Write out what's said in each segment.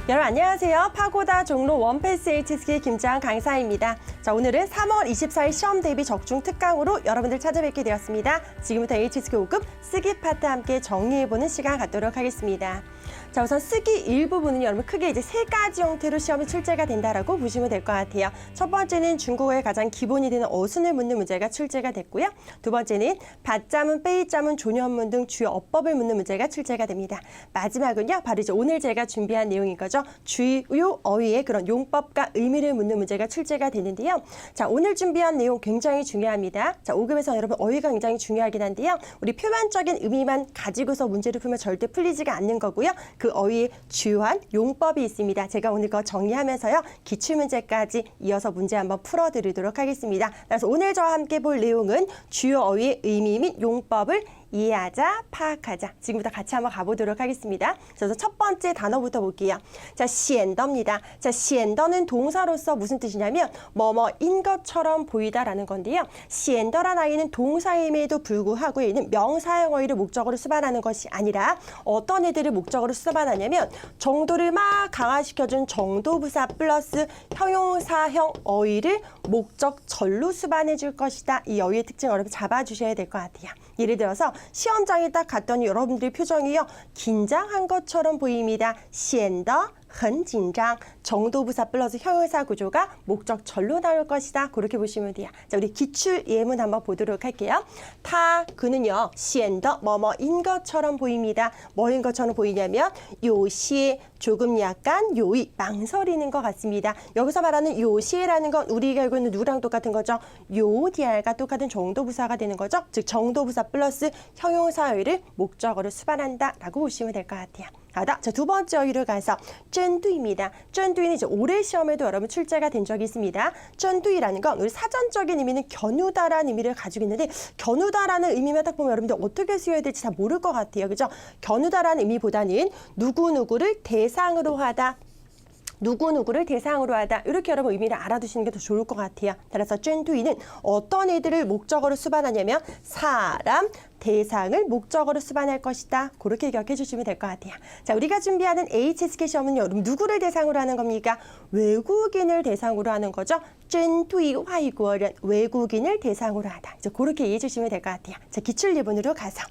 여러분 안녕하세요. 파고다 종로 원패스 HSK 김지한 강사입니다. 자, 오늘은 3월 24일 시험 대비 적중 특강으로 여러분들 찾아뵙게 되었습니다. 지금부터 HSK 5급 쓰기 파트 함께 정리해보는 시간 갖도록 하겠습니다. 자, 우선 쓰기 일부분은 여러분 크게 이제 세 가지 형태로 시험이 출제가 된다라고 보시면 될 것 같아요. 첫 번째는 중국어의 가장 기본이 되는 어순을 묻는 문제가 출제가 됐고요. 두 번째는 받자문, 빼이자문, 조년문 등 주요 어법을 묻는 문제가 출제가 됩니다. 마지막은요, 바로 이제 오늘 제가 준비한 내용인 거죠. 주요 어휘의 그런 용법과 의미를 묻는 문제가 출제가 되는데요. 자, 오늘 준비한 내용 굉장히 중요합니다. 자, 5급에서 여러분 어휘가 굉장히 중요하긴 한데요. 우리 표면적인 의미만 가지고서 문제를 풀면 절대 풀리지가 않는 거고요. 그 어휘의 주요한 용법이 있습니다. 제가 오늘 그거 정리하면서요. 기출문제까지 이어서 문제 한번 풀어드리도록 하겠습니다. 그래서 오늘 저와 함께 볼 내용은 주요 어휘의 의미 및 용법을 이해하자, 파악하자. 지금부터 같이 한번 가보도록 하겠습니다. 그래서 첫 번째 단어부터 볼게요. 자, 시엔더입니다. 자, 시엔더는 동사로서 무슨 뜻이냐면 뭐뭐인 것처럼 보이다라는 건데요. 시엔더란 아이는 동사임에도 불구하고 얘는 명사형 어휘를 목적으로 수반하는 것이 아니라 어떤 애들을 목적으로 수반하냐면 정도를 막 강화시켜준 정도부사 플러스 형용사형 어휘를 목적절로 수반해 줄 것이다. 이 어휘의 특징 여러분 잡아주셔야 될 것 같아요. 예를 들어서 시험장에 딱 갔더니 여러분들의 표정이요. 긴장한 것처럼 보입니다. 显得很紧张. 정도부사 플러스 형용사 구조가 목적절로 나올 것이다. 그렇게 보시면 돼요. 자, 우리 기출 예문 한번 보도록 할게요. 그는요. 显得뭐뭐인 것처럼 보입니다. 뭐인 것처럼 보이냐면 요시에 조금 약간 요이 망설이는 것 같습니다. 여기서 말하는 요시라는 건 우리가 알고 있는 누구랑 똑같은 거죠? 요디알과 똑같은 정도부사가 되는 거죠. 즉 정도부사 플러스 형용사어휘를 목적어로 수반한다라고 보시면 될 것 같아요. 자, 두 번째 어휘를 가서 쩐두입니다. 쩐두이는 이제 올해 시험에도 여러분 출제가 된 적이 있습니다. 쩐두이라는 건 우리 사전적인 의미는 겨누다라는 의미를 가지고 있는데 겨누다라는 의미만 딱 보면 여러분들 어떻게 쓰여야 될지 잘 모를 것 같아요. 그죠? 겨누다라는 의미보다는 누구누구를 대상으로 하다. 누구누구를 대상으로 하다. 이렇게 여러분 의미를 알아두시는 게 더 좋을 것 같아요. 따라서 쩐두이는 어떤 애들을 목적어로 수반하냐면 사람, 대상을 목적어로 수반할 것이다. 그렇게 기억해 주시면 될 것 같아요. 자, 우리가 준비하는 HSK 시험은요. 여러분 누구를 대상으로 하는 겁니까? 외국인을 대상으로 하는 거죠. 针对外国人, 외국인을 대상으로 하다. 이제 그렇게 이해해 주시면 될 것 같아요. 자, 기출 예문으로 가서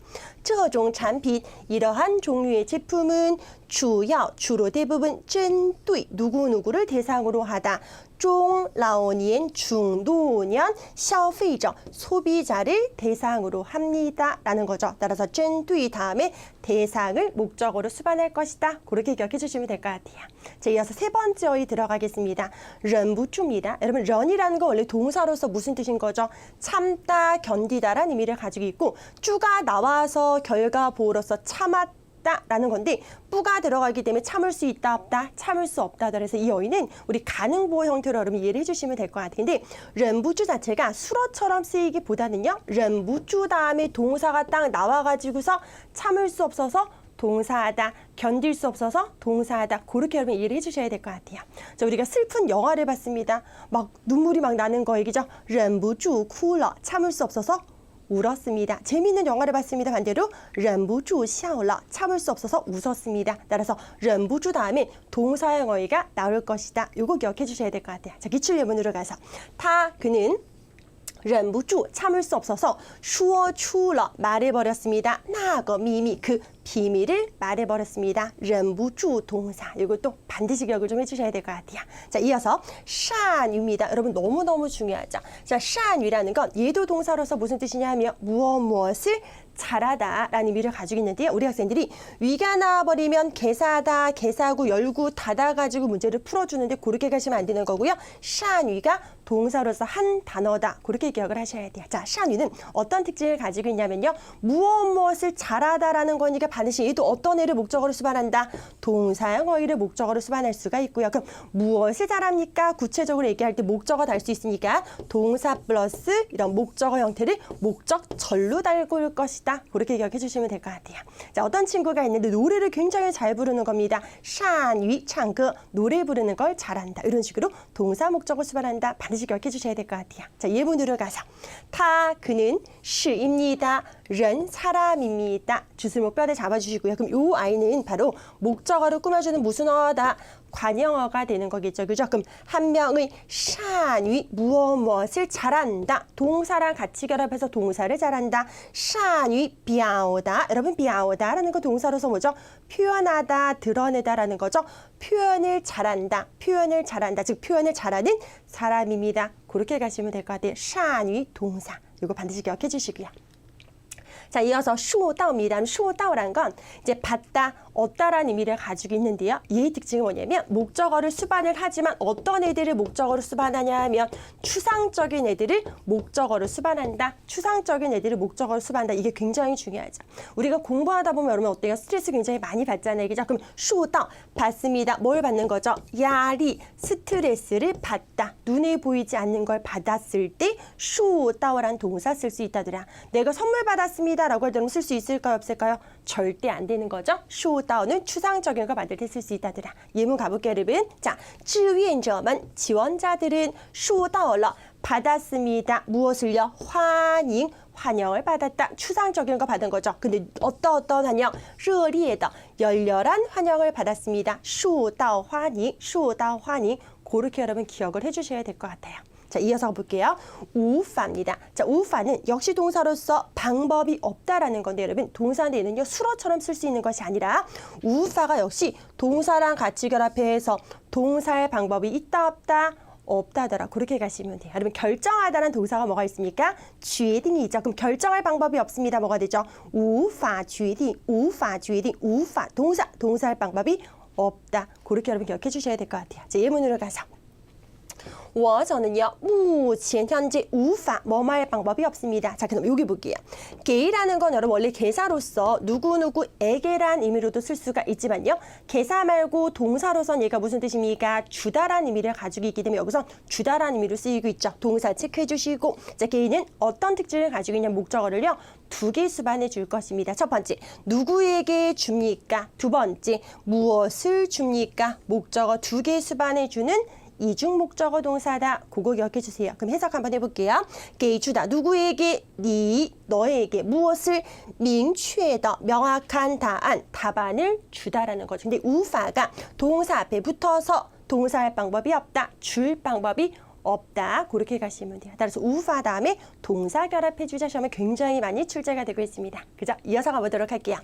这种产品, 이러한 종류의 제품은 주로 대부분 针对 누구누구를 대상으로 하다. 中老年 중노년 消费者 소비자를 대상으로 합니다. 라는 거죠. 따라서 针对 다음에 대상을 목적어로 수반할 것이다. 그렇게 기억해 주시면 될 것 같아요. 자, 이어서 세 번째 어휘 들어가겠습니다. 忍不住입니다. 여러분 런이라는 건 원래 동사로서 무슨 뜻인 거죠? 참다, 견디다라는 의미를 가지고 있고 쭈가 나와서 결과 보호로서 참았다. 라는 건데 뿌가 들어가기 때문에 참을 수 있다 없다 참을 수 없다. 그래서 이 어휘는 우리 가능보호 형태로 여러분 이해를 해주시면 될 것 같은데 렌부주 자체가 수어처럼 쓰이기보다는요 렌부주 다음에 동사가 딱 나와가지고서 참을 수 없어서 동사하다, 견딜 수 없어서 동사하다. 그렇게 여러분 이해를 해주셔야 될 것 같아요. 자, 우리가 슬픈 영화를 봤습니다. 막 눈물이 막 나는 거 얘기죠. 忍不住哭了 참을 수 없어서 울었습니다. 재미있는 영화를 봤습니다. 반대로 忍不住笑了 참을 수 없어서 웃었습니다. 따라서 忍不住 다음에 동사형 어휘가 나올 것이다. 요거 기억해 주셔야 될 것 같아요. 자, 기출 예문으로 가서 그는 忍不住 참을 수 없어서 说出了 말해버렸습니다. 那个秘密 그 비밀을 말해버렸습니다. 忍不住 동사. 이것도 반드시 기억을 좀 해주셔야 될 것 같아요. 자, 이어서 善유입니다. 여러분 너무너무 중요하죠. 자, 善유라는 건 얘도 동사로서 무슨 뜻이냐면 무엇을 잘하다라는 의미를 가지고 있는데요. 우리 학생들이 위가 나와버리면 개사하다, 개사하고 열고 닫아가지고 문제를 풀어주는데 그렇게 가시면 안 되는 거고요. 善유가 동사로서 한 단어다. 그렇게 기억을 하셔야 돼요. 자, 善유는 어떤 특징을 가지고 있냐면요. 무엇을 잘하다라는 거니까 반드시 얘도 어떤 애를 목적어로 수반한다. 동사형 어휘를 목적어로 수반할 수가 있고요. 그럼 무엇을 잘합니까? 구체적으로 얘기할 때 목적어 달 수 있으니까 동사 플러스 이런 목적어 형태를 목적절로 달고 올 것이다. 그렇게 기억해 주시면 될 것 같아요. 자, 어떤 친구가 있는데 노래를 굉장히 잘 부르는 겁니다. 善于唱歌 노래 부르는 걸 잘한다. 이런 식으로 동사 목적어 수반한다. 반드시 기억해 주셔야 될 것 같아요. 자, 예문으로 가서 그는 시입니다. ren 사람입니다. 주술목 뼈대 잡아주시고요. 그럼 이 아이는 바로 목적어로 꾸며주는 무슨 어다? 관형어가 되는 거겠죠. 그죠? 그럼 한 명의 샤위 무엇을 잘한다. 동사랑 같이 결합해서 동사를 잘한다. 샤위 비아오다. 여러분 비아오다라는 거 동사로서 뭐죠? 표현하다, 드러내다라는 거죠. 표현을 잘한다. 표현을 잘한다. 즉 표현을 잘하는 사람입니다. 그렇게 가시면 될 것 같아요. 샤위 동사. 이거 반드시 기억해 주시고요. 자, 이어서 슈다오입니다. 슈다오란 건 이제 받다, 얻다라는 의미를 가지고 있는데요. 얘의 특징은 뭐냐면 목적어를 수반을 하지만 어떤 애들을 목적어로 수반하냐 하면 추상적인 애들을 목적어로 수반한다. 추상적인 애들을 목적어로 수반한다. 이게 굉장히 중요하죠. 우리가 공부하다 보면 여러분 어때요? 스트레스 굉장히 많이 받잖아요. 그죠? 그럼 슈다오 받습니다. 뭘 받는 거죠? 야리, 스트레스를 받다. 눈에 보이지 않는 걸 받았을 때 슈다오란 동사 쓸 수 있다더라. 내가 선물 받았습니다. 라고 할 때는 쓸 수 있을까요? 없을까요? 절대 안 되는 거죠. 슈다오는 추상적인 거 만들 때 쓸 수 있다더라. 예문 가볼게요, 여러분. 자, 志愿者们 지원자들은 슈다오러 받았습니다. 무엇을요? 환영, 환영을 받았다. 추상적인 거 받은 거죠. 근데 어떤 환영? 热烈的 열렬한 환영을 받았습니다. 슈다오 환영, 슈다오 환영. 그렇게 여러분 기억을 해주셔야 될 것 같아요. 자, 이어서 볼게요. 우파입니다. 자, 우파는 역시 동사로서 방법이 없다라는 건데 여러분 동사는 수로처럼 쓸 수 있는 것이 아니라 우파가 역시 동사랑 같이 결합해서 동사의 방법이 있다 없다 없다더라. 그렇게 가시면 돼요. 여러분 결정하다라는 동사가 뭐가 있습니까? 决定이죠. 그럼 결정할 방법이 없습니다. 뭐가 되죠? 无法决定, 无法决定, 无法 동사할 방법이 없다. 그렇게 여러분 기억해 주셔야 될 것 같아요. 자, 예문으로 가서. 我저는요, 目前 현재 无法 뭐뭐 할 방법이 없습니다. 자, 그럼 여기 볼게요. 게이라는 건 여러분 원래 개사로서 누구누구에게란 의미로도 쓸 수가 있지만요. 개사 말고 동사로선 얘가 무슨 뜻입니까? 주다라는 의미를 가지고 있기 때문에 여기서 주다라는 의미로 쓰이고 있죠. 동사 체크해 주시고, 자, 게이는 어떤 특징을 가지고 있냐 목적어를요. 2개 수반해 줄 것입니다. 첫 번째, 누구에게 줍니까? 두 번째, 무엇을 줍니까? 목적어 2개 수반해 주는 이중 목적어 동사다. 그거 기억해 주세요. 그럼 해석 한번 해볼게요. 게이주다. 누구에게? 니, 너에게. 무엇을? 明确的 명확한 답안을 주다라는 거죠. 근데 우파가 동사 앞에 붙어서 동사할 방법이 없다. 줄 방법이 없다. 그렇게 가시면 돼요. 따라서 우파 다음에 동사 결합해 주자 시험에 굉장히 많이 출제가 되고 있습니다. 그죠? 이어서 가보도록 할게요.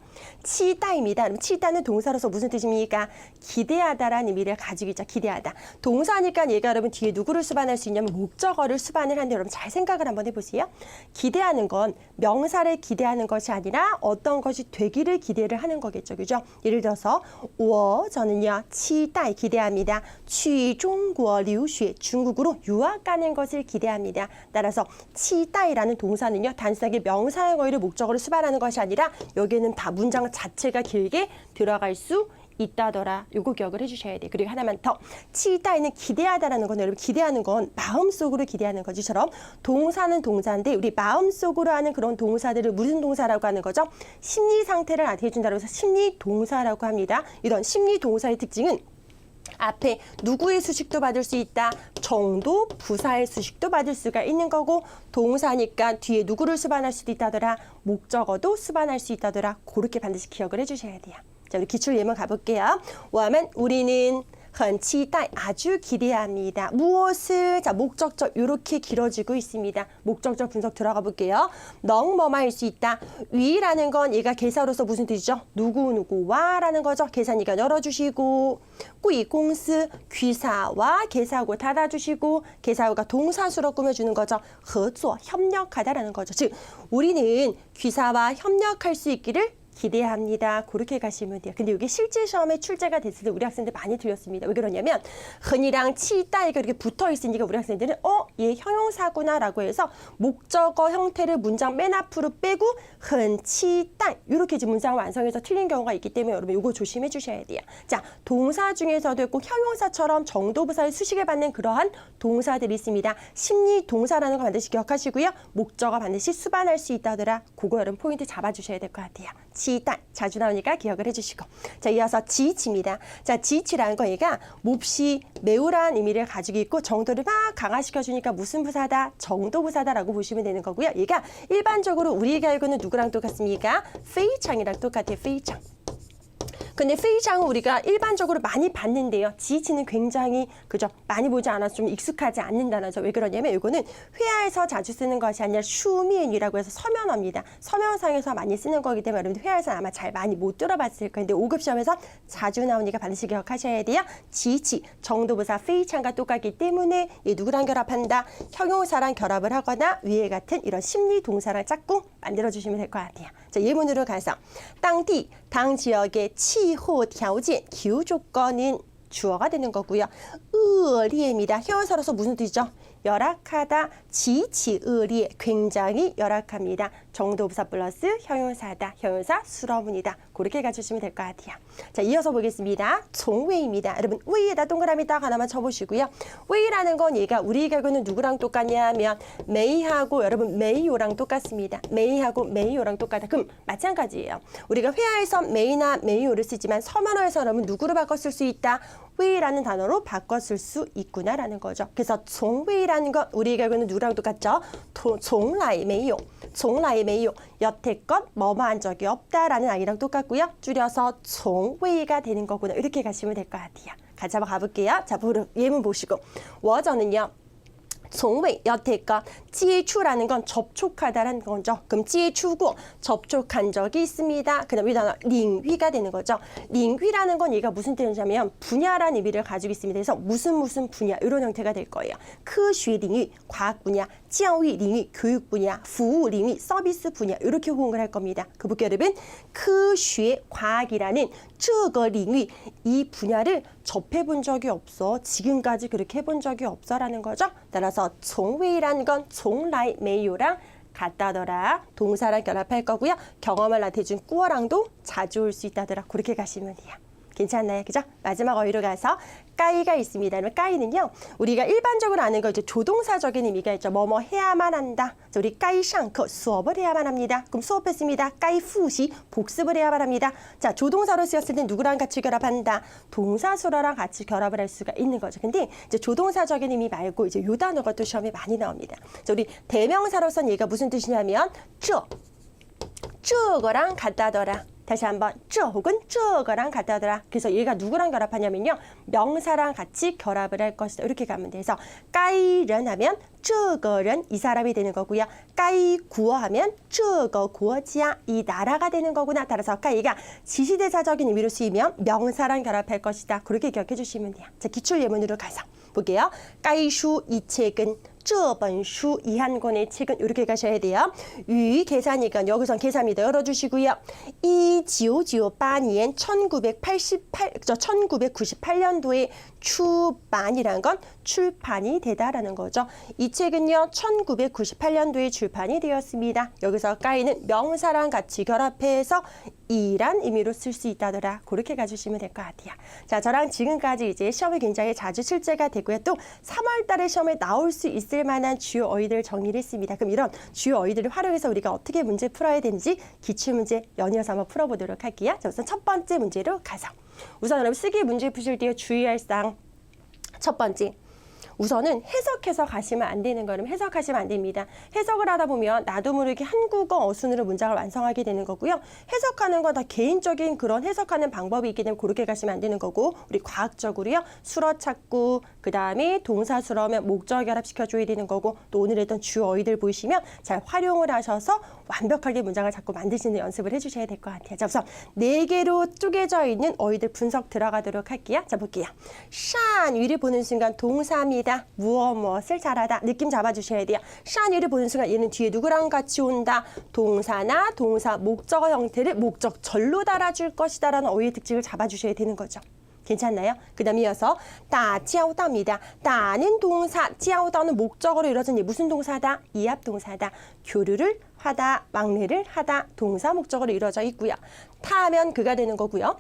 치다입니다. 그럼 치다는 동사로서 무슨 뜻입니까? 기대하다라는 의미를 가지고 있죠. 기대하다. 동사니까 얘가 여러분 뒤에 누구를 수반할 수 있냐면 목적어를 수반을 하는데 여러분 잘 생각을 한번 해보세요. 기대하는 건 명사를 기대하는 것이 아니라 어떤 것이 되기를 기대를 하는 거겠죠. 그죠? 예를 들어서 我 저는요. 期待 기대합니다. 去中国留学 중국으로 유학 가는 것을 기대합니다. 따라서 치다이라는 동사는요. 단순하게 명사의 어휘를 목적어로 수반하는 것이 아니라 여기에는 다 문장 자체가 길게 들어갈 수 있다더라. 요거 기억을 해주셔야 돼요. 그리고 하나만 더. 치다이는 기대하다라는 건 여러분 기대하는 건 마음속으로 기대하는 거지처럼 동사는 동사인데 우리 마음속으로 하는 그런 동사들을 무슨 동사라고 하는 거죠? 심리 상태를 나타내 준다고 해서 심리 동사라고 합니다. 이런 심리 동사의 특징은 앞에 누구의 수식도 받을 수 있다. 정도, 부사의 수식도 받을 수가 있는 거고 동사니까 뒤에 누구를 수반할 수도 있다더라. 목적어도 수반할 수 있다더라. 그렇게 반드시 기억을 해주셔야 돼요. 자, 우리 기출 예문 가볼게요. 我们 우리는 很期待 아주 기대합니다. 무엇을? 자, 목적적 이렇게 길어지고 있습니다. 목적적 분석 들어가 볼게요. 넌 뭐뭐 할 수 있다. 위라는 건 얘가 개사로서 무슨 뜻이죠? 누구누구와 라는 거죠. 계산이가 열어주시고 꾸이 공스 귀사와 개사하고 닫아주시고 개사하고가 동사수로 꾸며주는 거죠. 合作 협력하다라는 거죠. 즉 우리는 귀사와 협력할 수 있기를 기대합니다. 그렇게 가시면 돼요. 근데 이게 실제 시험에 출제가 됐을 때 우리 학생들 많이 틀렸습니다. 왜 그러냐면 흔이랑 치다이가 이렇게 붙어 있으니까 우리 학생들은 얘 형용사구나 라고 해서 목적어 형태를 문장 맨 앞으로 빼고 흔, 치다이 이렇게 이제 문장을 완성해서 틀린 경우가 있기 때문에 여러분 이거 조심해 주셔야 돼요. 자, 동사 중에서도 꼭 형용사처럼 정도부사의 수식을 받는 그러한 동사들이 있습니다. 심리 동사라는 거 반드시 기억하시고요. 목적어 반드시 수반할 수 있다더라. 그거 여러분 포인트 잡아주셔야 될 것 같아요. 지단 자주 나오니까 기억을 해주시고. 자, 이어서 지치입니다. 자, 지치라는 거 얘가 몹시 매우라는 의미를 가지고 있고 정도를 막 강화시켜주니까 무슨 부사다? 정도부사다라고 보시면 되는 거고요. 얘가 일반적으로 우리가 알고 있는 누구랑 똑같습니까? 페이창이랑 똑같아요. 페이창. 근데 非常 우리가 일반적으로 많이 봤는데요. 지치는 굉장히 그죠? 많이 보지 않아서 좀 익숙하지 않는 단어죠. 왜 그러냐면 이거는 회화에서 자주 쓰는 것이 아니라 슈미엔이라고 해서 서면어입니다. 서면상에서 많이 쓰는 거기 때문에 여러분들 회화에서 아마 잘 많이 못 들어봤을 거예요. 근데 5급 시험에서 자주 나오니까 반드시 기억하셔야 돼요. 지치, 정도부사 非常과 똑같기 때문에 얘 누구랑 결합한다? 형용사랑 결합을 하거나 위에 같은 이런 심리 동사랑 짝꿍 만들어주시면 될 것 같아요. 자, 예문으로 가서 땅디, 당 지역의气候条件, 기후 조건은 주어가 되는 거고요. 으리입니다. 형용사로서 무슨 뜻이죠? 열악하다, 지치으리, 굉장히 열악합니다. 정도부사 플러스 형용사다, 형용사 수러문이다. 그렇게 가주시면 될 것 같아요. 자, 이어서 보겠습니다. 종웨이입니다. 여러분, 웨이에다 동그라미 딱 하나만 쳐보시고요. 웨이라는 건 얘가 우리 결과는 누구랑 똑같냐 하면 메이하고 여러분 메이오랑 똑같습니다. 메이하고 메이오랑 똑같다. 그럼 마찬가지예요. 우리가 회화에서 메이나 메이오를 쓰지만 서면어에서 여러분 누구로 바꿔 쓸 수 있다? 웨이라는 단어로 바꿔 쓸 수 있구나라는 거죠. 그래서 종웨이라는 건 우리 결과는 누구랑 똑같죠? 종라이 메이오, 종라이 메이오, 여태껏 뭐뭐한 적이 없다라는 아이랑 똑같고요. 줄여서 종웨이가 되는 거구나. 이렇게 가시면 될 것 같아요. 같이 한번 가볼게요. 자, 예문 보시고 워저는요. 종웨이, 여태껏, 지추라는 건 접촉하다라는 거죠. 그럼 지추고 접촉한 적이 있습니다. 그 다음 이 단어 링휘가 되는 거죠. 링휘라는 건 얘가 무슨 뜻이냐면 분야라는 의미를 가지고 있습니다. 그래서 무슨 분야 이런 형태가 될 거예요.科学领域, 과학 분야, 教育领域, 교육 분야, 服务领域, 서비스 분야 이렇게 호응을 할 겁니다. 그 볼게요, 여러분. 科学, 과학이라는 这个领域, 이 분야를 접해본 적이 없어. 지금까지 그렇게 해본 적이 없어라는 거죠. 따라서 종웨이라는 건 종라이 메이오랑 같다더라. 동사랑 결합할 거고요. 경험을 나타준 꾸어랑도 자주 올 수 있다더라. 그렇게 가시면 돼요. 괜찮나요? 그죠? 마지막 어휘로 가서 까이가 있습니다. 그러면 까이는요. 우리가 일반적으로 아는 거 이제 조동사적인 의미가 있죠. 뭐뭐 해야만 한다. 우리 까이 샹커 수업을 해야만 합니다. 그럼 수업했습니다. 까이 후시 복습을 해야만 합니다. 자, 조동사로 쓰였을 때 누구랑 같이 결합한다? 동사수어랑 같이 결합을 할 수가 있는 거죠. 근데 이제 조동사적인 의미 말고 이제 요 단어가 또 시험에 많이 나옵니다. 자, 우리 대명사로서는 얘가 무슨 뜻이냐면 这거랑 같다더라. 다시 한번 这 혹은 这거랑 같다더라. 그래서 얘가 누구랑 결합하냐면요. 명사랑 같이 결합을 할 것이다. 이렇게 가면 돼서 까이런 하면 这个人 이 사람이 되는 거고요. 까이 구어 하면 这个国家 이 나라가 되는 거구나. 따라서 까이가 지시대사적인 의미로 쓰이면 명사랑 결합할 것이다. 그렇게 기억해 주시면 돼요. 자, 기출 예문으로 가서 볼게요. 까이슈 이 책은 这本书 이 한 권의 책은 이렇게 가셔야 돼요. 위 계산이니까 여기선 계산입니다. 열어주시고요. 1998년 1998년도에 출판이란 건 출판이 되다라는 거죠. 이 책은요 1998년도에 출판이 되었습니다. 여기서 까이는 명사랑 같이 결합해서 이란 의미로 쓸 수 있다더라. 그렇게 가주시면 될 것 같아요. 자, 저랑 지금까지 이제 시험에 굉장히 자주 출제가 되고요. 또 3월 달에 시험에 나올 수 있을 만한 주요 어휘들 정리를 했습니다. 그럼 이런 주요 어휘들을 활용해서 우리가 어떻게 문제 풀어야 되는지 기출문제 연이어서 한번 풀어보도록 할게요. 자, 우선 첫 번째 문제로 가서 우선 여러분 쓰기 문제 푸실 때 주의할 사항 첫 번째. 우선은 해석해서 가시면 안 되는 거는 해석하시면 안 됩니다. 해석을 하다 보면 나도 모르게 한국어 어순으로 문장을 완성하게 되는 거고요. 해석하는 건 다 개인적인 그런 해석하는 방법이 있기 때문에 그렇게 가시면 안 되는 거고 우리 과학적으로요. 수어 찾고 그다음에 동사 수어면 목적 결합시켜줘야 되는 거고 또 오늘 했던 주요 어휘들 보시면 잘 활용을 하셔서 완벽하게 문장을 자꾸 만드시는 연습을 해주셔야 될 것 같아요. 자, 우선 4개로 쪼개져 있는 어휘들 분석 들어가도록 할게요. 자, 볼게요. 산 위를 보는 순간 동사입니다. 무엇을 잘하다. 느낌 잡아주셔야 돼요. 산 위를 보는 순간 얘는 뒤에 누구랑 같이 온다. 동사나 동사 목적어 형태를 목적절로 달아줄 것이다 라는 어휘의 특징을 잡아주셔야 되는 거죠. 괜찮나요? 그 다음에 이어서 따交다입니다. 따는 동사, 交다는 목적어로 이루어진 무슨 동사다? 이합동사다. 교류를 하다, 왕래를 하다. 동사 목적어로 이루어져 있고요. 타하면 그가 되는 거고요.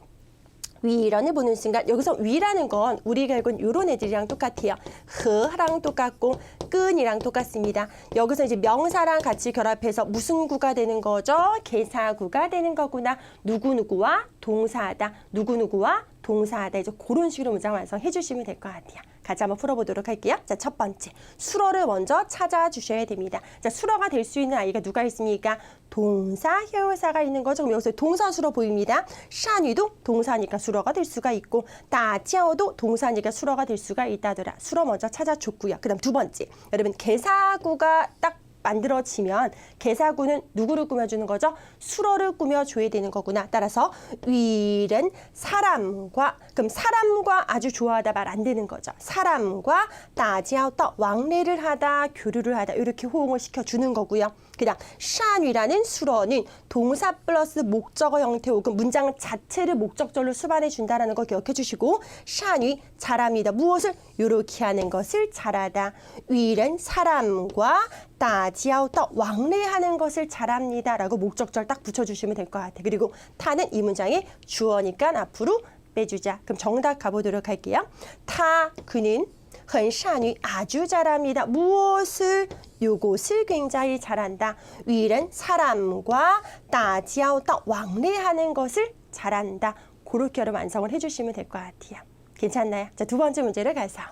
위런을 보는 순간 여기서 위라는 건 우리가 읽은 이런 애들이랑 똑같아요. 흐랑 똑같고 끈이랑 똑같습니다. 여기서 이제 명사랑 같이 결합해서 무슨 구가 되는 거죠? 개사구가 되는 거구나. 누구누구와 동사하다. 누구누구와 동사하다. 이제 그런 식으로 문장 완성해 주시면 될 것 같아요. 같이 한번 풀어보도록 할게요. 자, 첫 번째. 수어를 먼저 찾아주셔야 됩니다. 자, 수어가 될 수 있는 아이가 누가 있습니까? 동사, 형용사가 있는 거죠. 그럼 여기서 동사 수어 보입니다. 샤뉘도 동사니까 수어가 될 수가 있고 다지아오도 동사니까 수어가 될 수가 있다더라. 수어 먼저 찾아줬고요. 그다음 두 번째. 여러분 개사구가 딱 만들어지면 개사구는 누구를 꾸며주는 거죠? 수어를 꾸며줘야 되는 거구나. 따라서 위는 사람과, 그럼 사람과 아주 좋아하다 말 안 되는 거죠. 사람과 다지아오떠 왕래를 하다, 교류를 하다 이렇게 호응을 시켜주는 거고요. 그다음 샤뉘라는 수어는 동사 플러스 목적어 형태 혹은 문장 자체를 목적절로 수반해 준다라는 거 기억해 주시고 샤뉘 잘합니다. 무엇을? 요렇게 하는 것을 잘하다. 위는 사람과 다지아오떠 왕래하는 것을 잘합니다. 라고 목적절 딱 붙여주시면 될 것 같아요. 그리고 타는 이 문장의 주어니까 앞으로 빼주자. 그럼 정답 가보도록 할게요. 타, 그는 很善于 아주 잘합니다. 무엇을? 요것을 굉장히 잘한다. 위는 사람과 다지아오떠 왕래하는 것을 잘한다. 그렇게 여러분 완성을 해주시면 될 것 같아요. 괜찮나요? 자, 두 번째 문제를 가서.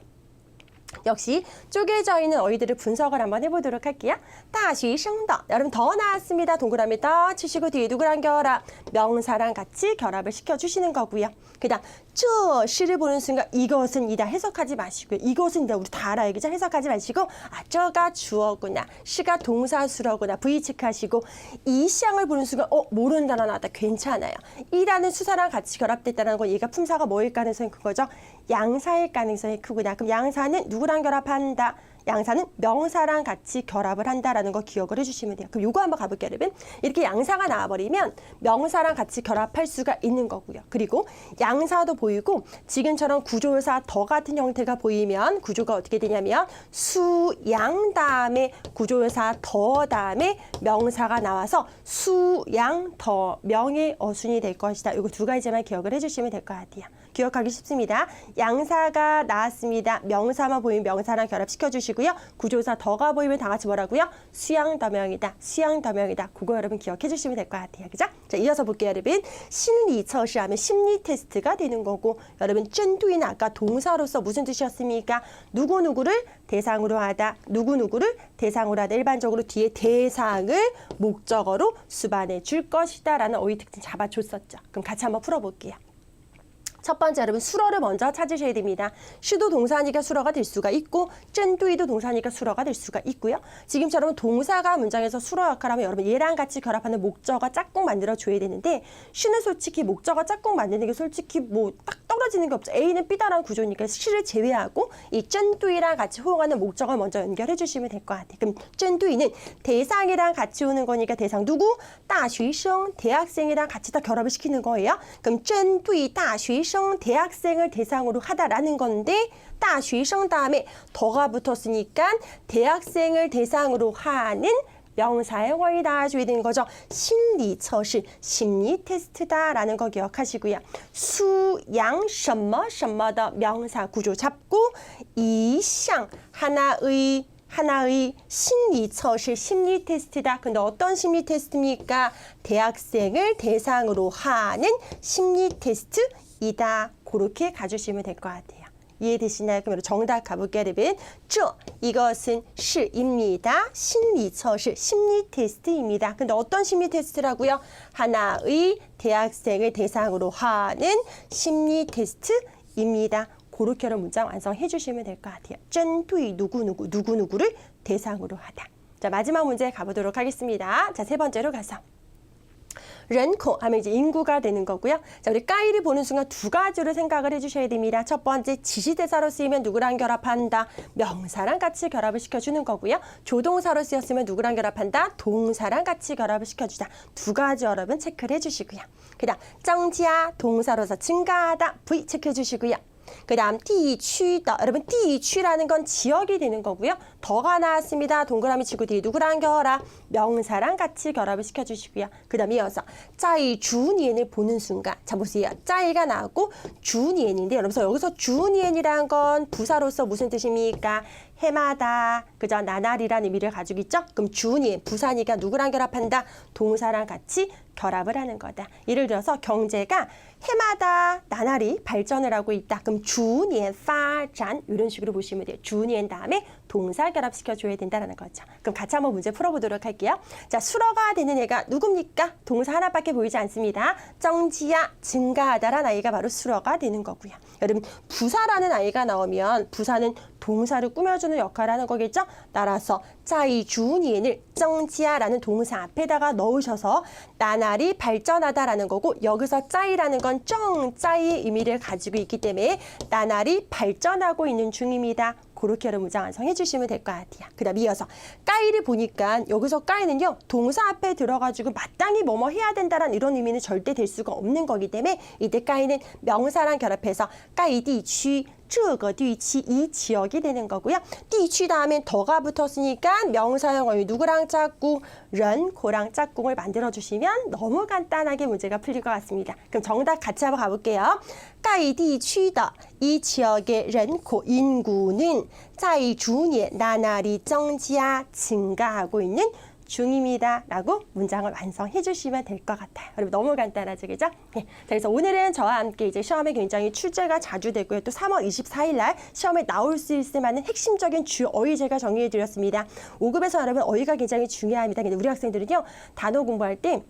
역시 쪼개져 있는 어휘들을 분석을 한번 해보도록 할게요. 다시생더 여러분 더 나왔습니다. 동그라미 떠 치시고 뒤에 누구랑 결합? 명사랑 같이 결합을 시켜주시는 거고요. 그 다음 저 시를 보는 순간 이것은 이다 해석하지 마시고요. 이것은 이다 우리 다 알아요. 그죠? 해석하지 마시고 저가 주어구나. 시가 동사수러구나. V 체크하시고 이 시향을 보는 순간 모르는 단어 나왔다. 괜찮아요. 이라는 수사랑 같이 결합됐다는 건 얘가 품사가 뭐일 가능성이 큰 거죠? 양사일 가능성이 크구나. 그럼 양사는 누구랑 결합한다? 양사는 명사랑 같이 결합을 한다라는 거 기억을 해주시면 돼요. 그럼 요거 한번 가볼게요, 여러분. 이렇게 양사가 나와버리면 명사랑 같이 결합할 수가 있는 거고요. 그리고 양사도 보이고 지금처럼 구조사 더 같은 형태가 보이면 구조가 어떻게 되냐면 수양 다음에 구조사 더 다음에 명사가 나와서 수양 더 명의 어순이 될 것이다. 요거 두 가지만 기억을 해주시면 될 것 같아요. 기억하기 쉽습니다. 양사가 나왔습니다. 명사만 보이면 명사랑 결합시켜주시고요. 구조사 더가 보이면 다 같이 뭐라고요? 수양더명이다. 수양더명이다. 그거 여러분 기억해 주시면 될 것 같아요. 그죠? 자, 이어서 볼게요, 여러분. 심리처시 하면 심리 테스트가 되는 거고 여러분 쩐두이는 아까 동사로서 무슨 뜻이었습니까? 누구누구를 대상으로 하다. 누구누구를 대상으로 하다. 일반적으로 뒤에 대상을 목적어로 수반해 줄 것이다 라는 어휘 특징 잡아줬었죠. 그럼 같이 한번 풀어볼게요. 첫 번째 여러분 수어를 먼저 찾으셔야 됩니다. 시도 동사니까 수어가 될 수가 있고 쩐두이도 동사니까 수어가 될 수가 있고요. 지금처럼 동사가 문장에서 수어 역할하면 여러분 얘랑 같이 결합하는 목적어가 짝꿍 만들어줘야 되는데 시는 솔직히 목적어 짝꿍 만드는 게 솔직히 뭐 딱 떨어지는 게 없죠. A는 B다라는 구조니까 시를 제외하고 이 쩐두이랑 같이 호응하는 목적어를 먼저 연결해 주시면 될 것 같아요. 그럼 쩐두이는 대상이랑 같이 오는 거니까 대상 누구? 大学生 대학생이랑 같이 다 결합을 시키는 거예요. 그럼 쩐두이 大学生 대학생을 대상으로 하다라는 건데 大学生 다음에 더가 붙었으니까 대학생을 대상으로 하는 명사의 어휘 나와줘야 되는 거죠. 심리처시, 심리 테스트다라는 거 기억하시고요. 수양, 什么什么的 명사 구조 잡고 이상 하나의 심리처시, 심리 테스트다. 근데 어떤 심리 테스트입니까? 대학생을 대상으로 하는 심리 테스트이다. 그렇게 가주시면 될 것 같아요. 이해되시나요? 그럼 정답 가볼게요, 여러분. 这 이것은 시입니다. 심리처시, 심리 테스트입니다. 근데 어떤 심리 테스트라고요? 하나의 대학생을 대상으로 하는 심리 테스트입니다. 그렇게 여러분 문장 완성해 주시면 될 것 같아요. 针对 누구누구를 대상으로 하다. 자, 마지막 문제 가보도록 하겠습니다. 자, 세 번째로 가서. 人口 하면 이제 인구가 되는 거고요. 자, 우리 까이를 보는 순간 두 가지로 생각을 해주셔야 됩니다. 첫 번째, 지시대사로 쓰이면 누구랑 결합한다? 명사랑 같이 결합을 시켜주는 거고요. 조동사로 쓰였으면 누구랑 결합한다? 동사랑 같이 결합을 시켜주자. 두 가지 여러분 체크를 해주시고요. 그 다음, 정지야 동사로서 증가하다. V 체크해 주시고요. 그 다음地区的 여러분地区라는 건 지역이 되는 거고요. 더가 나왔습니다. 동그라미 치고 뒤에 누구랑 결합? 명사랑 같이 결합을 시켜주시고요. 그 다음 이어서 짜이 주니엔을 보는 순간 자 보세요. 짜이가 나왔고 주니엔인데 여기서 주니엔이란 건 부사로서 무슨 뜻입니까? 해마다 그죠? 나날이라는 의미를 가지고 있죠. 그럼 주니엔 부사니까 누구랑 결합한다? 동사랑 같이 결합을 하는 거다. 예를 들어서 경제가 해마다 나날이 발전을 하고 있다. 그럼 逐年发展 이런 식으로 보시면 돼요. 逐年 다음에 동사 결합시켜줘야 된다는 거죠. 그럼 같이 한번 문제 풀어보도록 할게요. 자, 수러가 되는 애가 누굽니까? 동사 하나밖에 보이지 않습니다. 정지야, 증가하다라는 아이가 바로 수러가 되는 거고요. 여러분, 부사라는 아이가 나오면 부사는 동사를 꾸며주는 역할을 하는 거겠죠? 따라서 在逐年을 정지야라는 동사 앞에다가 넣으셔서 나날이 발전하다라는 거고 여기서 在라는 건 정짜의 의미를 가지고 있기 때문에 나날이 발전하고 있는 중입니다. 그렇게 여러분 문장 완성해 주시면 될 것 같아요. 그 다음 이어서 까이를 보니까 여기서 까이는요. 동사 앞에 들어가지고 마땅히 뭐뭐 해야 된다라는 이런 의미는 절대 될 수가 없는 거기 때문에 이때 까이는 명사랑 결합해서 까이地区 这个地区 이 지역이 되는 거고요. 地区 다음엔 더가 붙었으니까 명사형 어휘 누구랑 짝꿍, 人, 고랑 짝꿍을 만들어주시면 너무 간단하게 문제가 풀릴 것 같습니다. 그럼 정답 같이 한번 가볼게요. 该地区的 이 지역의 人口 인구는 在逐年 나날이 증가하고 있는 중입니다. 라고 문장을 완성해 주시면 될 것 같아요. 여러분 너무 간단하죠, 그죠? 네. 그래서 오늘은 저와 함께 이제 시험에 굉장히 출제가 자주 되고요. 또 3월 24일 날 시험에 나올 수 있을 만한 핵심적인 주요 어휘 제가 정리해 드렸습니다. 5급에서 여러분 어휘가 굉장히 중요합니다. 근데 우리 학생들은요, 단어 공부할 때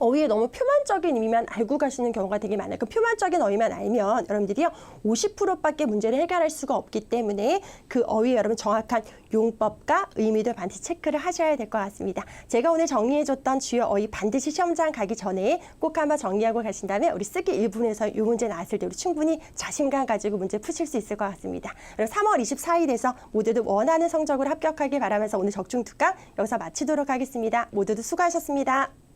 어휘의 너무 표면적인 의미만 알고 가시는 경우가 되게 많아요. 그 표면적인 어휘만 알면 여러분들이요 50%밖에 문제를 해결할 수가 없기 때문에 그 어휘에 여러분 정확한 용법과 의미도 반드시 체크를 하셔야 될 것 같습니다. 제가 오늘 정리해줬던 주요 어휘 반드시 시험장 가기 전에 꼭 한번 정리하고 가신다면 우리 쓰기 1분에서 이 문제 나왔을 때 우리 충분히 자신감 가지고 문제 푸실 수 있을 것 같습니다. 3월 24일에서 모두들 원하는 성적으로 합격하길 바라면서 오늘 적중 특강 여기서 마치도록 하겠습니다. 모두들 수고하셨습니다.